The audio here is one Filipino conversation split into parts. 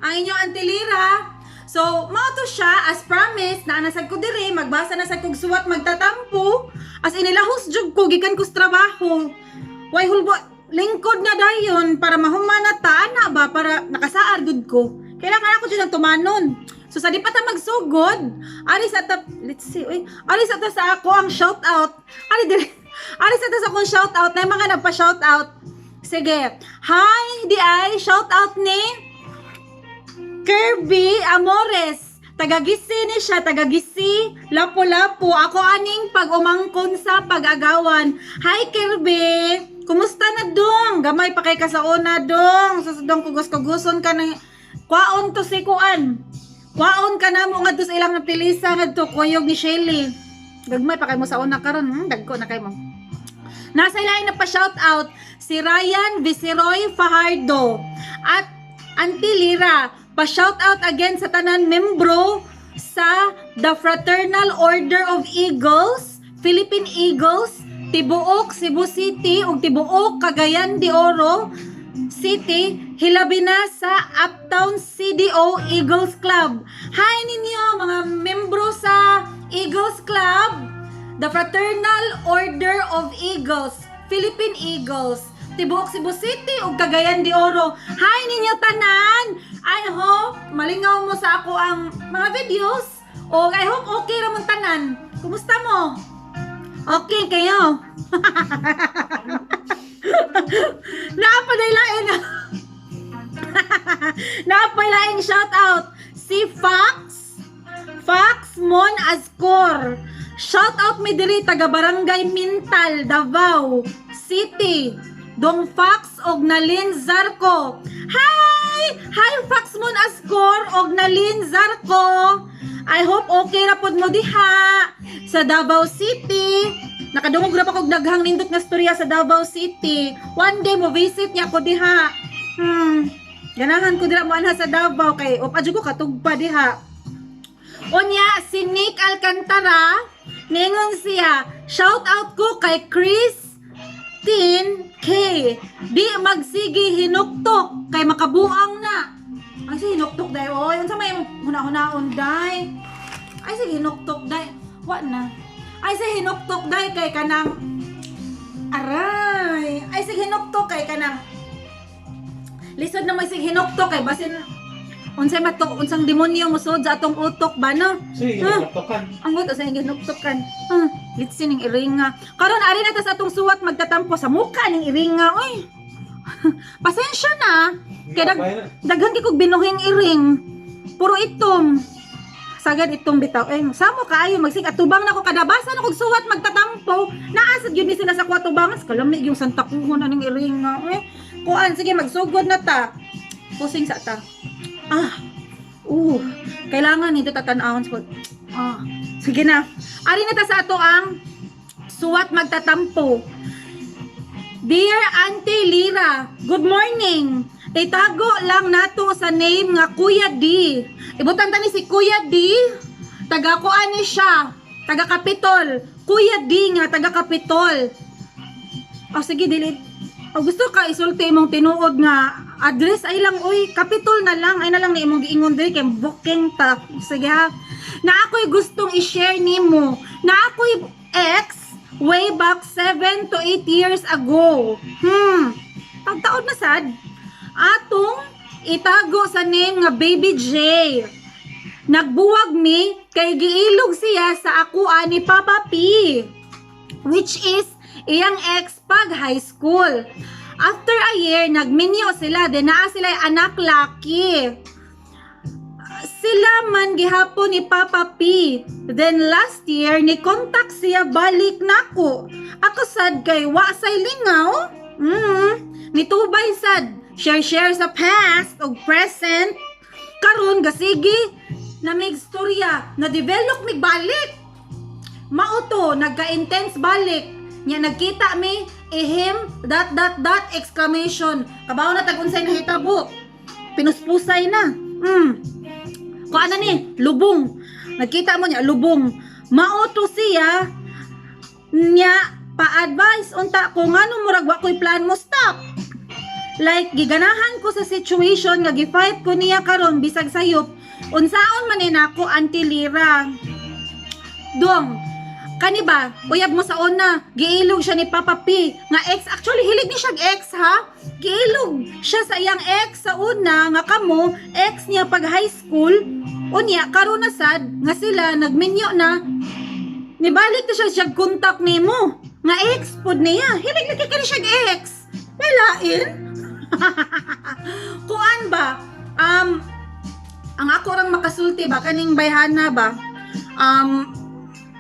ang inyong antilira. So, mao to siya, as promised, na anasag ko diri, magbasa na sa kog suwat magtatampo, as inilahos jud ko, gikan ko sa trabaho. Why hulbo, lingkod na dayon, para mahumana ta, ana ba, para nakasaar gud ko. Kailangan ako dyan ang tumanon. So, sa di pa ta magsugod, aris at let's see, aris at sa ako ang shout out. Aris at sa akong shout out, na yung mga nagpa-shout out. Sige, hi, di ay, shout out ni Kirby Amores. Tagagisi ni siya, tagagisi, lapu-lapu. Ako aning pag-umangkon sa pag-agawan. Hi Kirby, kumusta na dong? Gamay pa kay ka sa una dong. Susudong kugos-kuguson ka na. Kwaon to si Kuan. Kwaon ka na mo nga to sa ilang napilisa nga to. Kuyog ni Shelly. Gagmay pa kay mo sa una karon. Dagko na kay mo. Nasa ilahin na pa shout out si Ryan Viceroy Fajardo at Auntie Lira. Pa-shout out again sa tanan membro sa The Fraternal Order of Eagles, Philippine Eagles, Tibuok, Cebu City, ug Tibuok, Cagayan de Oro City, hilabi na sa Uptown CDO Eagles Club. Hi ninyo mga membro sa Eagles Club, The Fraternal Order of Eagles, Philippine Eagles, Tibuok, Cebu City, ug Cagayan de Oro. Hi ninyo tanan! I hope malingaw mo sa ako ang mga videos. O I hope okay ramon tanan. Kumusta mo? Okay kayo? Naapalain Naapalain shout out si Fox Mon Ascor. Shout out mi diri taga Barangay Mintal, Davao City. Dong Fox og Nalin Zarco. Hi Fox Mon Ascor og Nalin Zarco. I hope okay ra pod mo diha sa Davao City. Nakadungog ra pa kog daghang nindot nga storya sa Davao City. One day mo visit niya ko diha. Ganahan ko dira mo anha sa Davao kay adyo ko katugpa diha. Unya si Nick Alcantara ningon siya, shout out ko kay Chris K. Di magsigi hinuktok kay makabuang na. Ay sige hinuktok day. Oy, unsa may huna-hunaon day? Ay sige hinuktok day. Wa na. Ay sige hinuktok day kay kanang aray. Ay sige hinuktok kay kanang lisod na may sige hinuktok kay basin unsay matok unsang demonyo musod sa atong utok ba no? Sige, hinuktokan. Ang buto sa hinuktokan. Litsin ning iringa. Karon ari na ta sa atong suwat magtatampo sa mukha ning iringa. Oy. Pasensya na. Kaya daghan kay kog binuhing iring. Puro itom. Sagad itong bitaw. Samo kaayo magsig atubang na ko kadabasa na kog suwat magtatampo. Naasad gyud ni sila sa kwatubangas. Kalamig yung santakuhon na ning iringa. Kuan sige magsugod na ta. Pusing sa ta. Kailangan nito tatanawon sa sige na. Ari na ta sa ato ang suwat magtatampo. Dear Auntie Lira, good morning. Itago lang nato sa name nga Kuya D. Ibutan ta ni si Kuya D. Taga kuan ni siya. Taga Kapitol. Kuya D nga taga Kapitol. Sige dili. Gusto ka isulti imong tinuod nga address ay lang Kapitol na lang ay na lang ni imong giingon diri kay booking ta. Sige ha. Na ako'y gustong i-share nimo. Na ako'y ex way back 7 to 8 years ago. Pagtaod na sad. Atong itago sa name nga Baby J. Nagbuwag mi kay giilog siya sa ako ani Papa P, which is iyang ex pag high school. After a year, nagminyo sila, din naa sila anak laki. Sila man gihapon ni Papa P. Then last year, ni contact siya balik nako. Ako sad kay wa say lingaw. Nitubay sad, share sa past o present. Karon gasigi na may istorya, na develop mig balik. Mauto, nagka-intense balik. Nya nagkita mi ihim ... exclamation. Kabaw na tag-unsay nahitabo. Pinuspusay na. Kuan na ni, lubong. Nagkita mo niya lubong. Mauto siya nya pa-advise unta kung ano murag wa ko'y plan mo stop. Like giganahan ko sa situation nga gifight ko niya karon bisag sayop. Unsaon man ni nako Auntie Lira? Dong, kani ba? Uyab mo sa una, giilog siya ni Papa P nga ex. Actually hilig ni siya ex ha. Giilog siya sa iyang ex sa una nga kamo ex niya pag high school. Unya karon na sad nga sila nagminyo na. Nibalik na siya kontak nimo. Nga ex pod niya. Hilig lagi kani siya ex. Walain. Kuan ba? Ang ako rang makasulti ba kaning bayhana ba?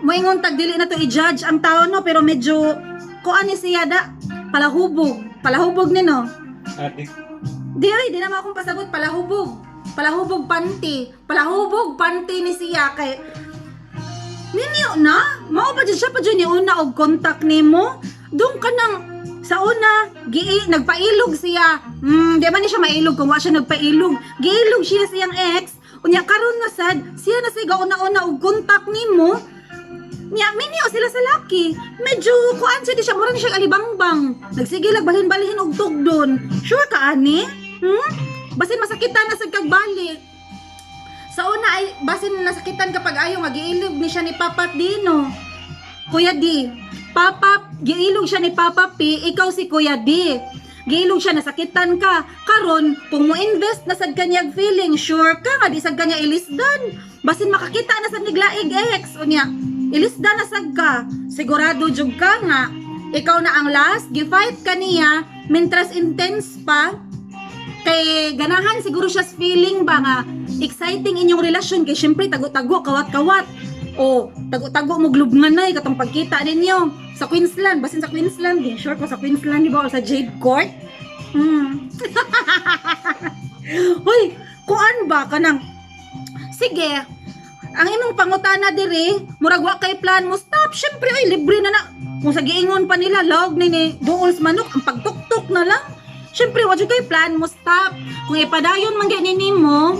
Moingon tag dili na to i-judge ang tao no pero medyo kuan ni siya da palahubog ni no. Di naman akong pasabot palahubog panty ni siya kay ninyo na mao ba siya pa dyan ni una og contact nimo doon ka nang sa una nagpailog siya di man ni siya mailog kung wa siya nagpailog giilog siya siyang ex unya karon na sad siya na siya una og contact nimo nya minyo sila sa laki medyo kuan siya di siya murang siya alibangbang nagsigilag balhin og tugdon sure ka ani basin masakitan na sad kag balik sa una ay basin nasakitan kapag ayaw nga giilog ni siya ni Papa Dino Kuya D giilog siya ni Papa P ikaw si Kuya D giilog siya nasakitan ka karon kung mo invest na sad kanyag feeling sure ka nga di sad kanya ilisdan basin makakita na sad niglaig ex unya ilisdan na sad ka sigurado jud ka nga ikaw na ang last gifight kaniya mentras intense pa kay ganahan siguro siya feeling ba nga exciting inyong relasyon kay syempre tago-tago kawat-kawat o tago-tago mo glubnganay katong pagkita ninyo sa Queensland basin sa Queensland din sure ko sa Queensland di ba o sa Jade Court hoy kuan ba kanang sige ang imong pangutana diri murag wa kay plan mo stop syempre ay libre na kung sa giingon pa nila log ni duols manok ang pagtuktok na lang syempre wa jud kay plan mo stop kung ipadayon man gyud nimo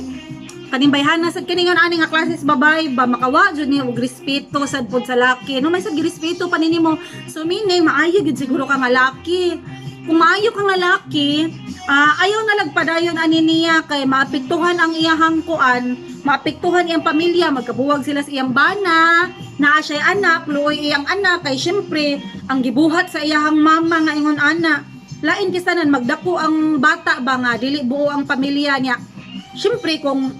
kaning bayhana sad kiningon ani nga klases babay ba makawa jud ni og respeto sad pod sa laki no may sad girespeto pa ninimo so meaning maayo gid siguro ka nga laki kung maayo ka nga laki ayaw na lagpadayon ani niya kay maapektuhan ang iyahang kuan maapektuhan iyang pamilya magkabuwag sila sa iyang bana naa siya anak luoy iyang anak kay syempre ang gibuhat sa iyahang mama nga ingon ana lain kisanan magdako ang bata ba nga dili buo ang pamilya niya syempre kung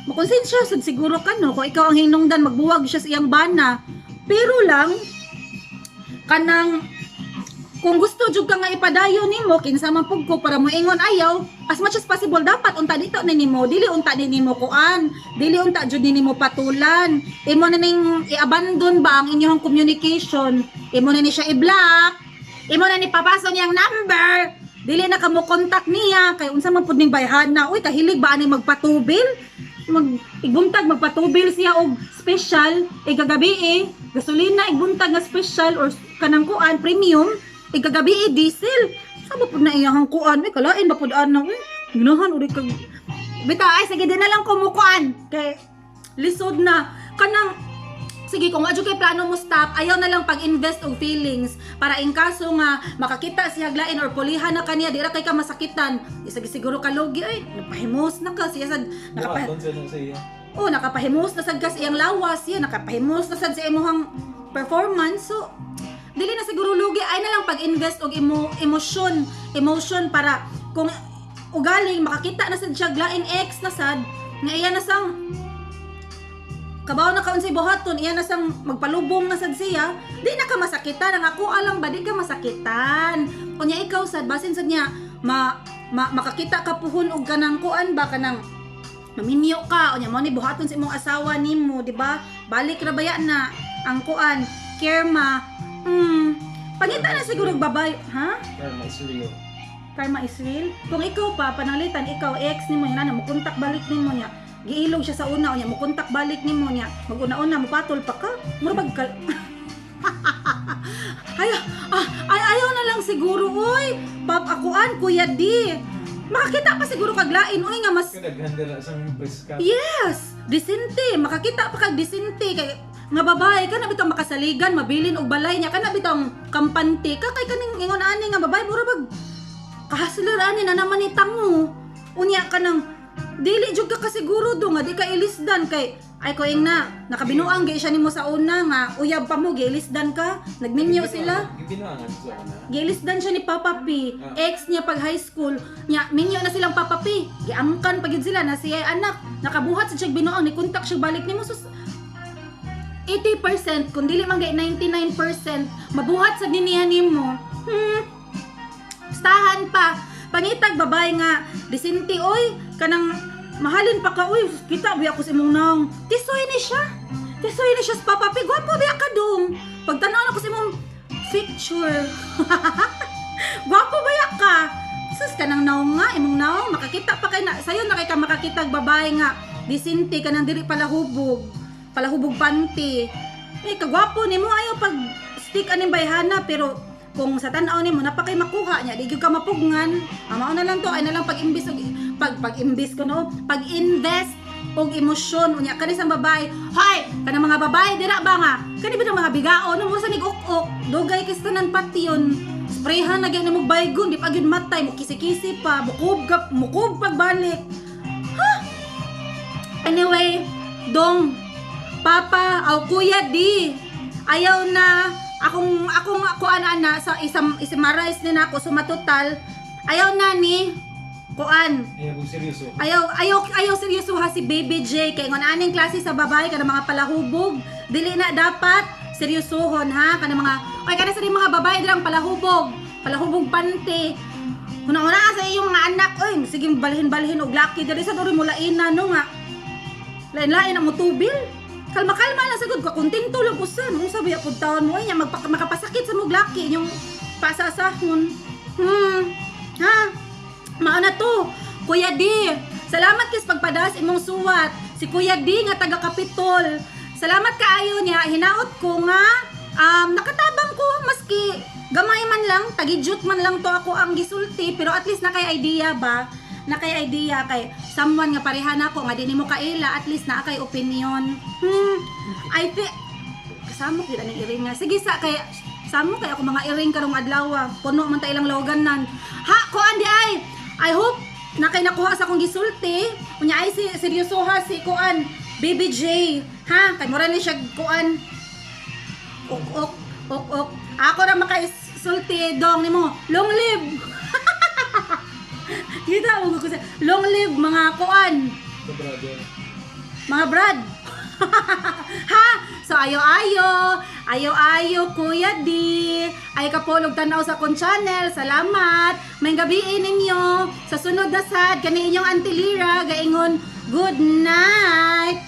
makonsensya sad siguro ka no kung ikaw ang hinungdan magbuwag siya sa iyang bana pero lang kanang kung gusto jud ka nga ipadayon nimo kinsa man pug ko para moingon ayaw as much as possible dapat unta dito na nimo dili unta nimo kuan dili unta jud nimo patulan imo na ning i-abandon ba ang inyong communication imo na ni siya i-block imo na ni papaso niyang number dili na kamo contact niya kay unsa man pud ning bayhana uy kahilig ba ani magpatubil igbuntag magpatubil siya og special igagabi gasolina igbuntag nga special or kanang kuan premium igagabi diesel sama pud na iyang kuan kalain ba pud ana ginahan uri kag bitaw ay sige din na lang kumukuan kay lisod na kanang sige kung adyo kay plano mo stop ayaw na lang pag-invest og feelings para in kaso nga makakita siya haglain or pulihan na kaniya dira kay ka masakitan isagi siguro ka logi ay napahimos na ka siya sad nakapahimos na sad ka sa iyang lawas siya nakapahimos na sad sa imong performance so dili na siguro lugi ay na lang pag-invest og emotion para kung ugaling makakita na sad siya haglain ex na sad nga iya na sang kabaw na kaon sa buhaton iya na sang magpalubong na sad siya di na ka masakitan ang ako alam ba di ka masakitan kunya ikaw sad basin sad niya makakita ka puhon og kanang kuan ba kanang maminyo ka unya mo ni buhaton sa imong asawa nimo di ba balik ra baya na ang kuan karma pangita na siguro babay ha karma is real kung ikaw pa panalitan ikaw ex nimo ina na mo kontak balik nimo niya giilog siya sa una unya mo kontak balik nimo niya maguna-una mo patol pa ka murag kal ayaw na lang siguro oy pap akuan Kuya D makakita pa siguro kag lain oy nga mas yes disente makakita pa kag disente kay nga babae kana bitong makasaligan mabilin og balay niya kana bitong kampante ka kay kaning ingon ani nga babae murag kahaslarani na naman ni tango. Unya ka nang dili jud ka kasiguro do nga di ka ilisdan kay ay ko na nakabinuang gay siya nimo sa una nga uyab pa mo gilisdan ka nagminyo sila Gibinuangan ko na. gilisdan siya ni Papa P ex niya pag high school nya minyo na silang Papa P giangkan pagid sila na siya anak nakabuhat sa siya binuang ni kontak siya balik nimo sus 80% kung dili man gay 99% mabuhat sa dinihan nimo stahan pa pangitag babae nga disente oy kanang mahalin pa ka uy kita biya ko sa imong naong tisoy ni siya sa Papa P gwapo biya ka dong pagtanaw ko sa imong picture gwapo biya ka sus kanang naong nga imong naong makakita pa kay na sayo na kay ka makakitag babae nga disente kanang diri palahubog panty kagwapo nimo ayo pag stick aning bayhana pero kung sa tanaw nimo napakay makuha nya di gyud ka mapugngan mao na lang to ay na lang pag-imbis pag-imbis ko no pag-invest og emosyon unya kani sang babae hay kanang mga babae dira ba nga kani ba mga bigao no mo sa nig-ok dugay kay tanan patyon sprayhan na gyud nimo baygon di pa gyud matay mo kisi-kisi pa mukob pagbalik ha anyway dong Papa aw kuya di ayaw na akong ana sa isamarais ni nako sumatotal ayaw na ni kuan ayaw seryoso ha si Baby J kay ngon aning klase sa babae kana mga palahubog dili na dapat seryosohon ha kana mga ay kana sa mga babae dilang palahubog panty una sa iyong mga anak oy sige balhin og laki diri sa duri mo laina no nga lain-lain ang motubil kalma lang sagod ka kontento lang usan mo sabi apod taon mo ay makapasakit sa muglaki yung pasasahon ha mao na to Kuya D salamat kis pagpadas imong suwat si Kuya D nga taga Kapitol salamat kaayo niya hinaot ko nga nakatabang ko maski gamay man lang tagidyot man lang to ako ang gisulti pero at least na kay idea kay someone nga pareha nako nga dinhi mo kaila at least naa kay opinion I think kasama ko aning iring nga sige sa kay samo kay ako mga iring karong adlaw puno man ta ilang lawagan ha ko andi ay I hope na kay nakuha sa akong gisulti unya ay si seryoso ha si kuan Baby J ha kay mura ni siya kuan ok ako ra makaisulti dong nimo long live kita mo ko sa long live mga kuan mga brad ha so ayo Kuya D ay kapolog tanaw sa kon channel salamat may gabiin ninyo sa sunod na sad kani inyong Auntie Lira gaingon good night